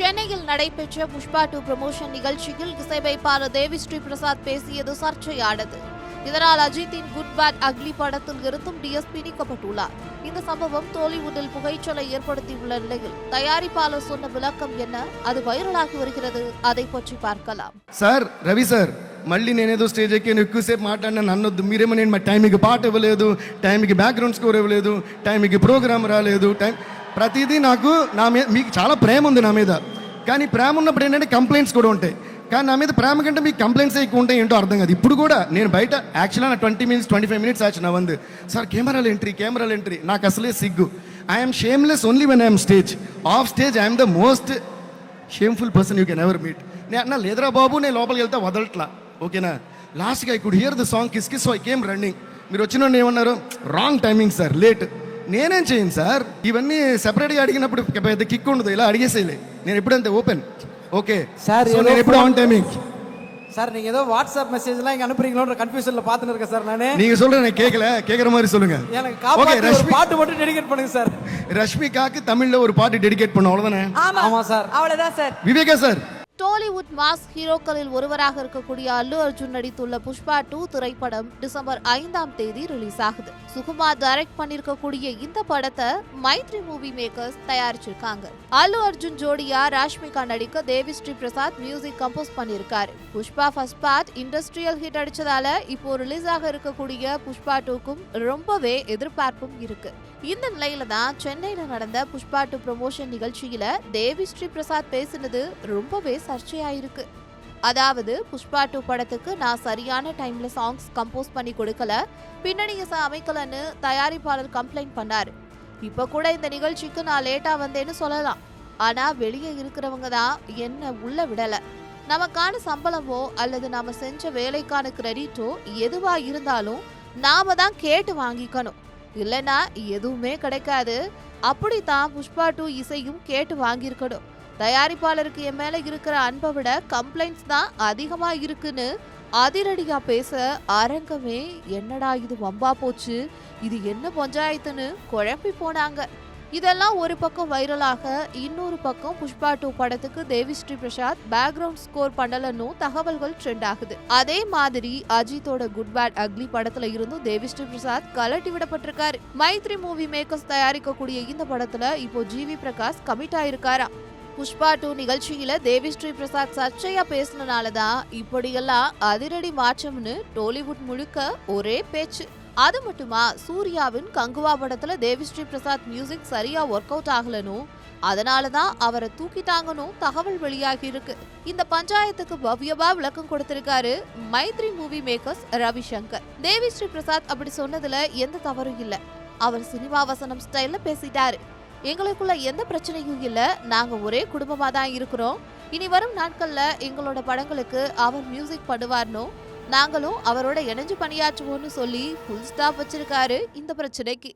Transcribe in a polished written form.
சென்னையில் நடைபெற்ற புஷ்பா 2 ப்ரமோஷன் நிகழ்ச்சியில் இசையமைப்பாளர் தேவிஸ்ரீ பிரசாத் பேசியது சர்ச்சையானது. இதனால் அஜித்தின் குட் பேட் அக்லி படத்தில் இருந்தும் டிஎஸ்பி நீக்கப்பட்டுள்ளார். இந்த சம்பவம் டோலிவுட்டில் புகைச்சலை ஏற்படுத்தியுள்ள நிலையில் தயாரிப்பாளர் சொன்ன விளக்கம் என்ன, அது వైరలాగి வருகிறது, அதை பற்றி பார்க்கலாம். సార్ రవి సార్ మళ్ళీ నేనేదో స్టేజ్ ఎక్కి ఎక్కువసేపు మాట్లాడినా నన్నొద్దు, మీరేమో నేను మా టైంకి పాట ఇవ్వలేదు, టైంకి బ్యాక్గ్రౌండ్ స్కోర్ ఇవ్వలేదు, టైంకి ప్రోగ్రామ్ రాలేదు, ప్రతిదీ నాకు మీకు చాలా ప్రేమ ఉంది నా మీద. కానీ ప్రేమ ఉన్నప్పుడు ఏంటంటే కంప్లైంట్స్ కూడా ఉంటాయి. కానీ నా మీద ప్రేమ కంటే మీకు కంప్లైంట్స్ ఎక్కువ ఉంటాయి ఏంటో అర్థం కాదు. ఇప్పుడు కూడా నేను బయట యాక్చువల్గా నా 20 minutes 25 minutes ఆச்சு నా వందు సార్ కెమెరాలు ఎంట్రీ నాకు అసలే సిగ్గు. I'm shameless only when I'm stage. Of stage I'm the most shameful person you can ever meet. నేను అన్నా లేదరా బాబు, నేను లోపలికి వెళ్తే వదలట్లా, ఓకేనా. లాస్ట్గా I could hear the song kiss kiss, so I came running. మీరు వచ్చిన ఏమన్నారు, రాంగ్ టైమింగ్ సార్, లేట్. నేనేం చేయను సార్, ఇవన్నీ సెపరేట్గా అడిగినప్పుడు పెద్ద కిక్ ఉండదు, ఇలా అడిగేసేయలే. నేను ఎప్పుడంతే ఓపెన్, ఓకే சார். నేను ఎప్పుడు ఆన్ டைமிங் சார். நீங்க ஏதோ வாட்ஸ்அப் மெசேஜ்லாம் இங்க அனுப்புறீங்களோன்ற கன்ஃபியூஷன்ல பாத்துட்டு இருக்கேன் சார் நானே. நீங்க சொல்றேன் நான் கேக்குற மாதிரி சொல்லுங்க. எனக்கு காப்பாத்தி ஒரு பாட்டு மட்டும் டெடிகேட் பண்ணுங்க சார். ரஷ்மிகாக்கு தமிழ்ல ஒரு பாட்டு டெடிகேட் பண்ண, அவ்வளவுதானே? ஆமா சார், அவ்வளவுதான் sir. Viveka sir, Tollywood mass ஹீரோக்களில் ஒருவராக இருக்கக்கூடிய அல்லு அர்ஜுன் நடித்துள்ள புஷ்பா 2 திரைப்படம் டிசம்பர் 5ஆம் தேதி ரிலீஸ் ஆகுது. சுகுமார் டைரக்ட் பண்ணிருக்கக்கூடிய இந்த படத்தை மைத்ரி மூவி மேக்கர்ஸ் தயாரிச்சிருக்காங்க. அல்லு அர்ஜுன் ஜோடியா ராஷ்மிகா நடிக்க தேவிஸ்ரீ பிரசாத் மியூசிக் கம்போஸ் பண்ணிருக்காரு. Pushpa first part industrial hit அடிச்சதால இப்போ ரிலீஸ் ஆக இருக்கக்கூடிய புஷ்பா 2க்கும் ரொம்பவே எதிர்பார்ப்பும் இருக்கு. இந்த நிலையில தான் சென்னையில நடந்த புஷ்பா 2 ப்ரமோஷன் நிகழ்ச்சியில தேவிஸ்ரீ பிரசாத் பேசினது ரொம்பவே சர்ச்சையாயிருக்கு. அதாவது புஷ்பா 2 படத்துக்கு நான் சரியான டைம்ல சாங்ஸ் கம்போஸ் பண்ணி கொடுக்கல, பின்னணி இசை அமைக்கலன்னு தயாரிப்பாளர் கம்ப்ளைண்ட் பண்ணாரு. இப்ப கூட இந்த நிகழ்ச்சிக்கு நான் லேட்டா வந்தேன்னு சொல்லலாம், ஆனா வெளியே இருக்கிறவங்க தான் என்ன உள்ள விடல. நமக்கான சம்பளமோ அல்லது நாம செஞ்ச வேலைக்கான கிரெடிட்டோ எதுவா இருந்தாலும் நாம தான் கேட்டு வாங்கிக்கணும், இல்லைன்னா எதுவுமே கிடைக்காது. அப்படித்தான் புஷ்பா 2 இசையும் கேட்டு வாங்கியிருக்கணும். தயாரிப்பாளருக்கு என் மேல இருக்கிற அன்பை விட கம்ப்ளைண்ட்ஸ் தான் அதிகமா இருக்குன்னு அதிரடியா பேச அரங்கமே என்னடா இது வம்பா போச்சு, இது என்ன பஞ்சாயத்துன்னு குழப்பி போனாங்க. இதெல்லாம் ஒரு பக்கம் வைரலாக, இன்னொரு பக்கம் புஷ்பா 2 படத்துக்கு தேவிஸ்ரீ பிரசாத் பேக்ரவுண்ட் ஸ்கோர் பண்ணலன்னு தகவல்கள் ட்ரெண்ட் ஆகுது. அதே மாதிரி அஜித்தோட குட் பேட் அக்லி படத்துல இருந்தும் தேவிஸ்ரீ பிரசாத் கலட்டி விடப்பட்டிருக்காரு. மைத்ரி மூவி மேக்கர்ஸ் தயாரிக்கக்கூடிய இந்த படத்துல இப்போ ஜிவி பிரகாஷ் கமிட் ஆயிருக்காரா. புஷ்பா 2 நிகழ்ச்சியில தேவிஸ்ரீ பிரசாத் சர்ச்சையா பேசினாலதான் இப்படியெல்லாம் அதிரடி மாற்றம்னு டோலிவுட் முழுக்க ஒரே பேச்சு. அது மட்டுமா, சூர்யாவின் கங்குவா படத்துல தேவிஸ்ரீ பிரசாத் மியூசிக் சரியா ஒர்க் அவுட் ஆகலனும், அதனாலதான் அவரை தூக்கிட்டாங்கன்னு தகவல் வெளியாகி இருக்கு. இந்த பஞ்சாயத்துக்கு பவ்யமா விளக்கம் கொடுத்திருக்காரு மைத்ரி மூவி மேக்கர்ஸ் ரவிசங்கர். தேவிஸ்ரீ பிரசாத் அப்படி சொன்னதுல எந்த தவறும் இல்ல, அவர் சினிமா வசனம் ஸ்டைல்ல பேசிட்டாரு. எங்களுக்குள்ள எந்த பிரச்சனையும் இல்ல, நாங்க ஒரே குடும்பமா தான் இருக்கிறோம். இனி வரும் நாட்கள்ல எங்களோட படங்களுக்கு அவர் மியூசிக் பண்ணுவார்னோ, நாங்களும் அவரோட இணைஞ்சு பணியாற்றுவோம்னு சொல்லி ஃபுல் ஸ்டாப் வச்சிருக்காரு இந்த பிரச்சனைக்கு.